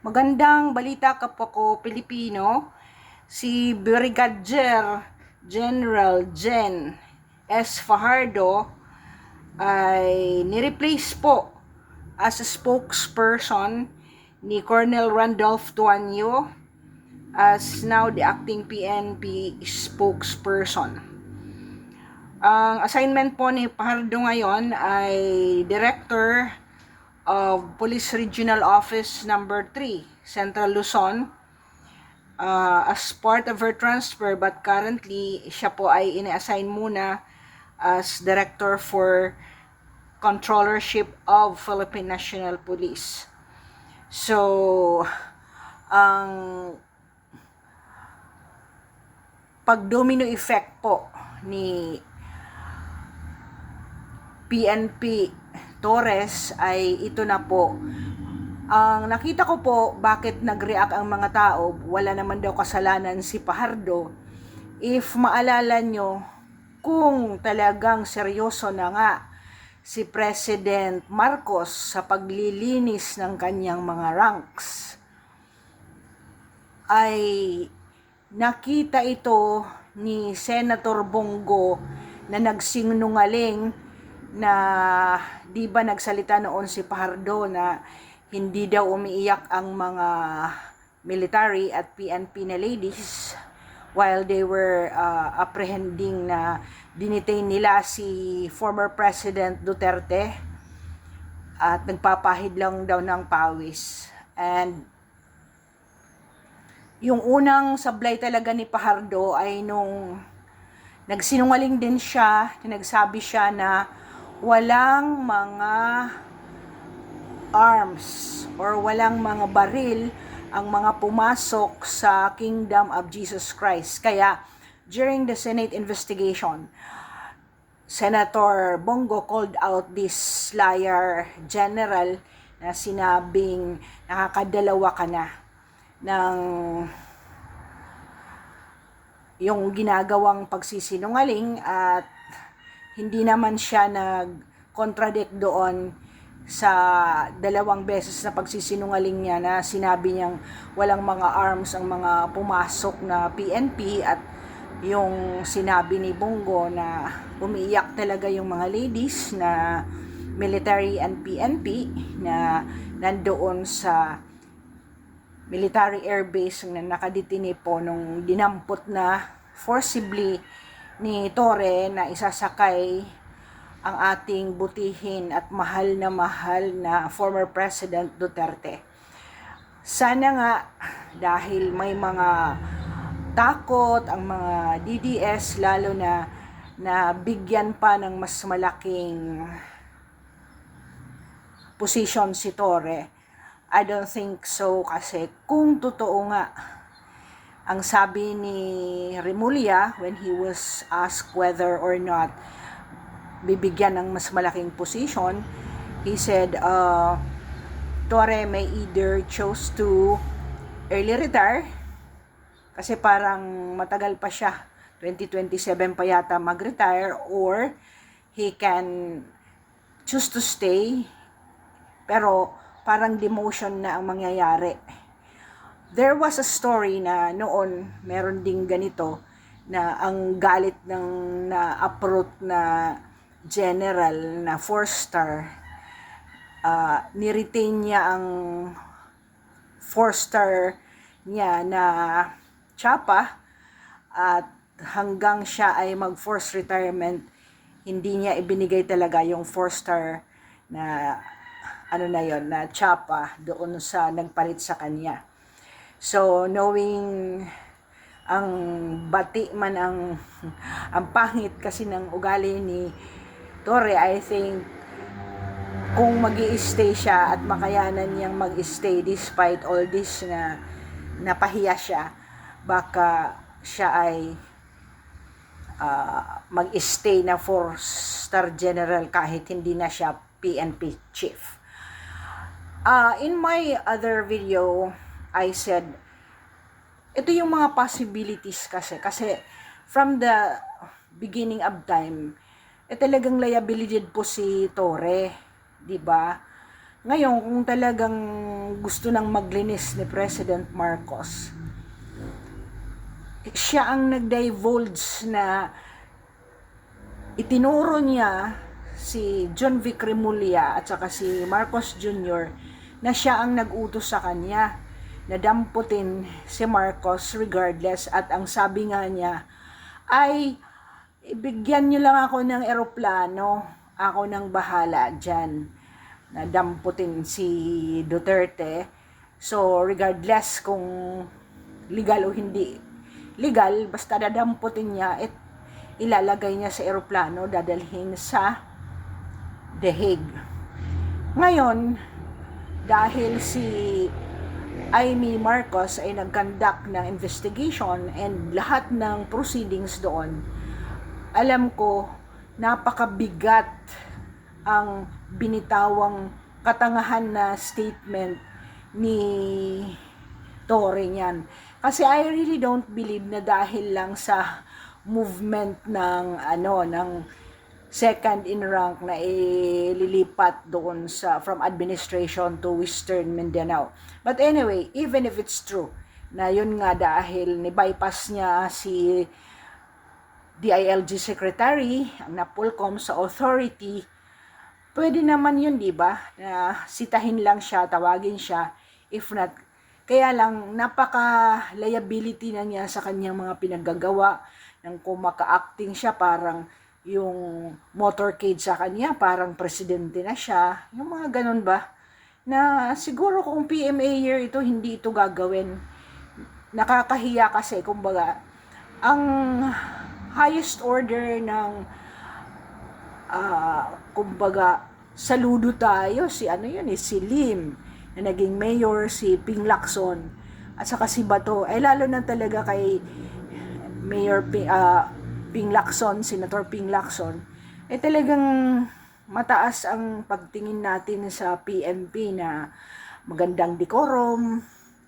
Magandang balita kapwa ko Pilipino, si Brigadier General Jen S. Fajardo ay nireplace po as a spokesperson ni Colonel Randolph Tuanyo as now the acting PNP spokesperson. Ang assignment po ni Fajardo ngayon ay Director of Police Regional Office Number 3, Central Luzon, as part of her transfer, but currently siya po ay ini-assign muna as Director for Controllership of Philippine National Police. So, ang pag-domino effect po ni PNP Torres ay ito na po. Ang nakita ko po, bakit nag-react ang mga tao, wala naman daw kasalanan si Fajardo. If maalala nyo, kung talagang seryoso na nga si President Marcos sa paglilinis ng kanyang mga ranks, ay nakita ito ni Senator Bongo na nagsinungaling na di ba nagsalita noon si Fajardo na hindi daw umiiyak ang mga military at PNP na ladies while they were apprehending na dinitain nila si former President Duterte at nagpapahid lang daw ng pawis. And yung unang sablay talaga ni Fajardo ay nung nagsinungaling din siya, nagsabi siya na walang mga arms or walang mga baril ang mga pumasok sa Kingdom of Jesus Christ. Kaya, during the Senate investigation, Senator Bongo called out this liar general na sinabing nakakadalawa ka na ng yung ginagawang pagsisinungaling at hindi naman siya nag-contradict doon sa dalawang beses na pagsisinungaling niya na sinabi niyang walang mga arms ang mga pumasok na PNP at yung sinabi ni Bongo na umiiyak talaga yung mga ladies na military and PNP na nandoon sa military airbase na nakadetine po nung dinampot na forcibly ni Torre na isasakay ang ating butihin at mahal na former President Duterte. Sana nga dahil may mga takot ang mga DDS lalo na bigyan pa ng mas malaking position si Torre. I don't think so kasi kung totoo nga ang sabi ni Remulla when he was asked whether or not bibigyan ng mas malaking position, he said Torre may either choose to early retire kasi parang matagal pa siya, 2027 pa yata mag-retire, or he can choose to stay pero parang demotion na ang mangyayari. There was a story na noon, meron ding ganito, na ang galit ng na-uproot na general na 4-star, niretain niya ang 4-star niya na tsapa at hanggang siya ay mag-forced retirement, hindi niya ibinigay talaga yung 4-star na na yon na tsapa doon sa nagpalit sa kanya. So, knowing ang bati man ang pangit kasi ng ugali ni Torre, I think kung mag-i-stay siya at makayanan niyang mag-stay despite all this na napahiya siya, baka siya ay mag-stay na 4-star general kahit hindi na siya PNP chief. In my other video, I said, ito yung mga possibilities kasi from the beginning of time, talagang liability po si Torre, di ba? Ngayon, kung talagang gusto nang maglinis ni President Marcos, siya ang nag-divulge na itinuro niya si John Vic Remulla at saka si Marcos Jr. na siya ang nag-utos sa kanya na damputin si Marcos regardless, at ang sabi nga niya ay ibigyan niyo lang ako ng eroplano, ako nang bahala dyan na damputin si Duterte. So regardless kung legal o hindi legal, basta dadamputin niya at ilalagay niya sa eroplano, dadalhin sa The Hague. Ngayon, dahil si Amy Marcos ay nag-conduct ng investigation and lahat ng proceedings doon, alam ko napakabigat ang binitawang katangahan na statement ni Torre niyan. Kasi I really don't believe na dahil lang sa movement ng second in rank na ililipat doon sa from administration to Western Mindanao. But anyway, even if it's true na yun nga dahil ni-bypass niya si DILG Secretary, ang NAPOLCOM sa authority, pwede naman yun, di ba? Na sitahin lang siya, tawagin siya, if not. Kaya lang, napaka-liability na niya sa kanyang mga pinaggagawa, nang kumaka-acting siya parang yung motorcade sa kanya, parang presidente na siya. Yung mga ganun ba? Na siguro kung PMA year ito, hindi ito gagawin. Nakakahiya kasi, kumbaga, ang highest order ng kumbaga, saludo tayo, si si Lim, na naging mayor, si Ping Lacson, at saka si Bato, ay lalo na talaga kay Mayor Ping Lacson, Senator Ping Lacson, ay talagang mataas ang pagtingin natin sa PNP na magandang decorum,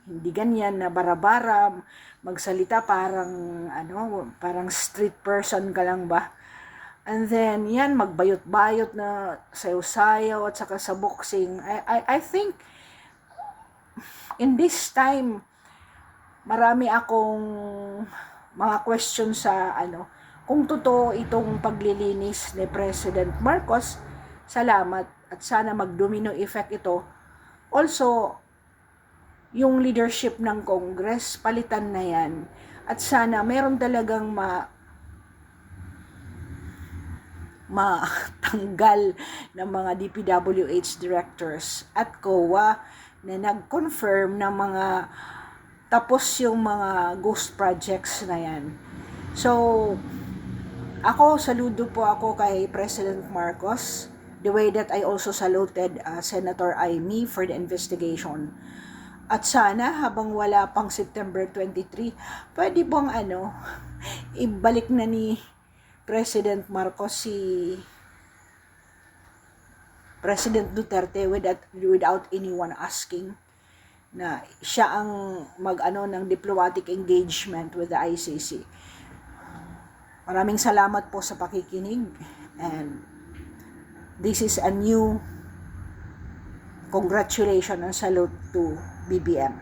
hindi ganyan na bara-bara, magsalita parang street person ka lang ba? And then, yan, magbayot-bayot na sayo-sayo at saka sa boxing. I think, in this time, marami akong mga questions sa kung totoo itong paglilinis ni President Marcos. Salamat at sana mag-domino effect ito. Also, yung leadership ng Congress, palitan na yan. At sana meron talagang matanggal ng mga DPWH directors at COA na nag-confirm na mga tapos yung mga ghost projects na yan. So, saludo po ako kay President Marcos, the way that I also saluted Senator Amy for the investigation. At sana, habang wala pang September 23, pwede bang ibalik na ni President Marcos si President Duterte without anyone asking, na siya ang ng diplomatic engagement with the ICC. Maraming salamat po sa pakikinig, and this is a new congratulations and salute to BBM.